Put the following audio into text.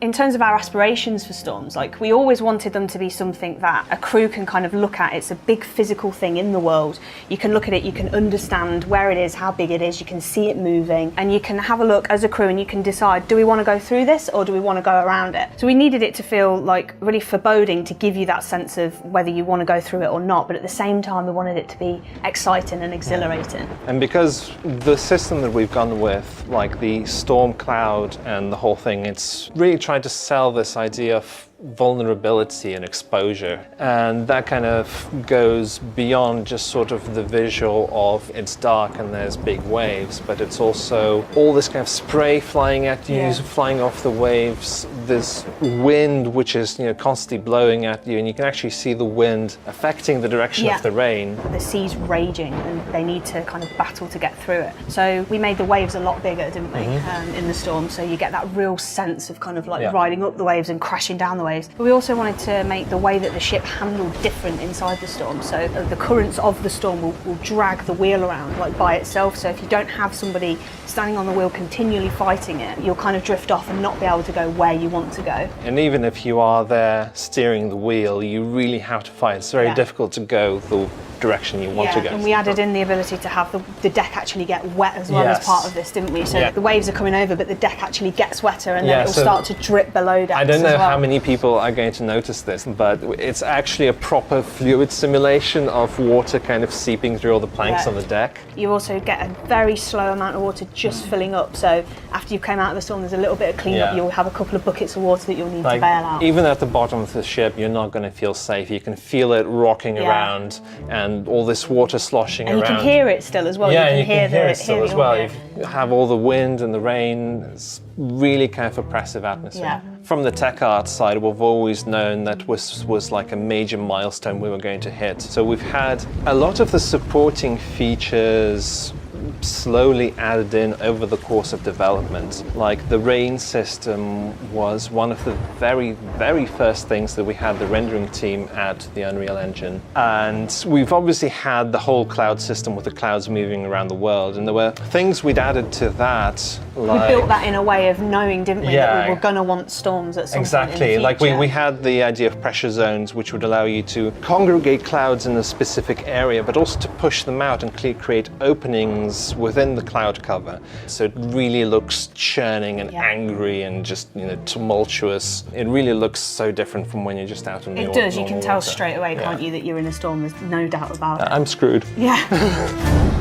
In terms of our aspirations for storms, like we always wanted them to be something that a crew can kind of look at. It's a big physical thing in the world. You can look at it, you can understand where it is, how big it is, you can see it moving, and you can have a look as a crew and you can decide, do we want to go through this or do we want to go around it? So we needed it to feel like really foreboding, to give you that sense of whether you want to go through it or not, but at the same time we wanted it to be exciting and exhilarating. And because the system that we've gone with, like the storm cloud and the whole thing, it's really trying to sell this idea of vulnerability and exposure, and that kind of goes beyond just sort of the visual of it's dark and there's big waves, but it's also all this kind of spray flying at you, flying off the waves, this wind which is constantly blowing at you, and you can actually see the wind affecting the direction of the rain. The sea's raging and they need to kind of battle to get through it. So we made the waves a lot bigger, didn't we, in the storm, so you get that real sense of kind of like riding up the waves and crashing down the waves. But we also wanted to make the way that the ship handled different inside the storm. So the currents of the storm will drag the wheel around like by itself. So if you don't have somebody standing on the wheel continually fighting it, you'll kind of drift off and not be able to go where you want to go. And even if you are there steering the wheel, you really have to fight. It's very difficult to go the direction you want to go. And we added in the ability to have the deck actually get wet as well as part of this, didn't we? So the waves are coming over, but the deck actually gets wetter, and then it'll start to drip below decks. I don't know how many people are going to notice this, but it's actually a proper fluid simulation of water kind of seeping through all the planks on the deck. You also get a very slow amount of water just filling up. So after you came out of the storm, there's a little bit of cleanup. You'll have a couple of buckets of water that you'll need to bail out. Even at the bottom of the ship, you're not going to feel safe. You can feel it rocking around, and all this water sloshing around. And you can hear it still as well. Yeah, you can hear it still as well. You have all the wind and the rain. It's really kind of oppressive atmosphere. From the tech art side, we've always known that was like a major milestone we were going to hit. So we've had a lot of the supporting features slowly added in over the course of development. Like the rain system was one of the very, very first things that we had the rendering team add to the Unreal Engine. And we've obviously had the whole cloud system with the clouds moving around the world, and there were things we'd added to that. Like, we built that in a way of knowing, didn't we, that we were going to want storms at some point in the future. Like we had the idea of pressure zones, which would allow you to congregate clouds in a specific area, but also to push them out and create openings within the cloud cover. So it really looks churning and angry and just tumultuous. It really looks so different from when you're just out in the It does. You can tell straight away, can't you, that you're in a storm. There's no doubt about it. I'm screwed. Yeah.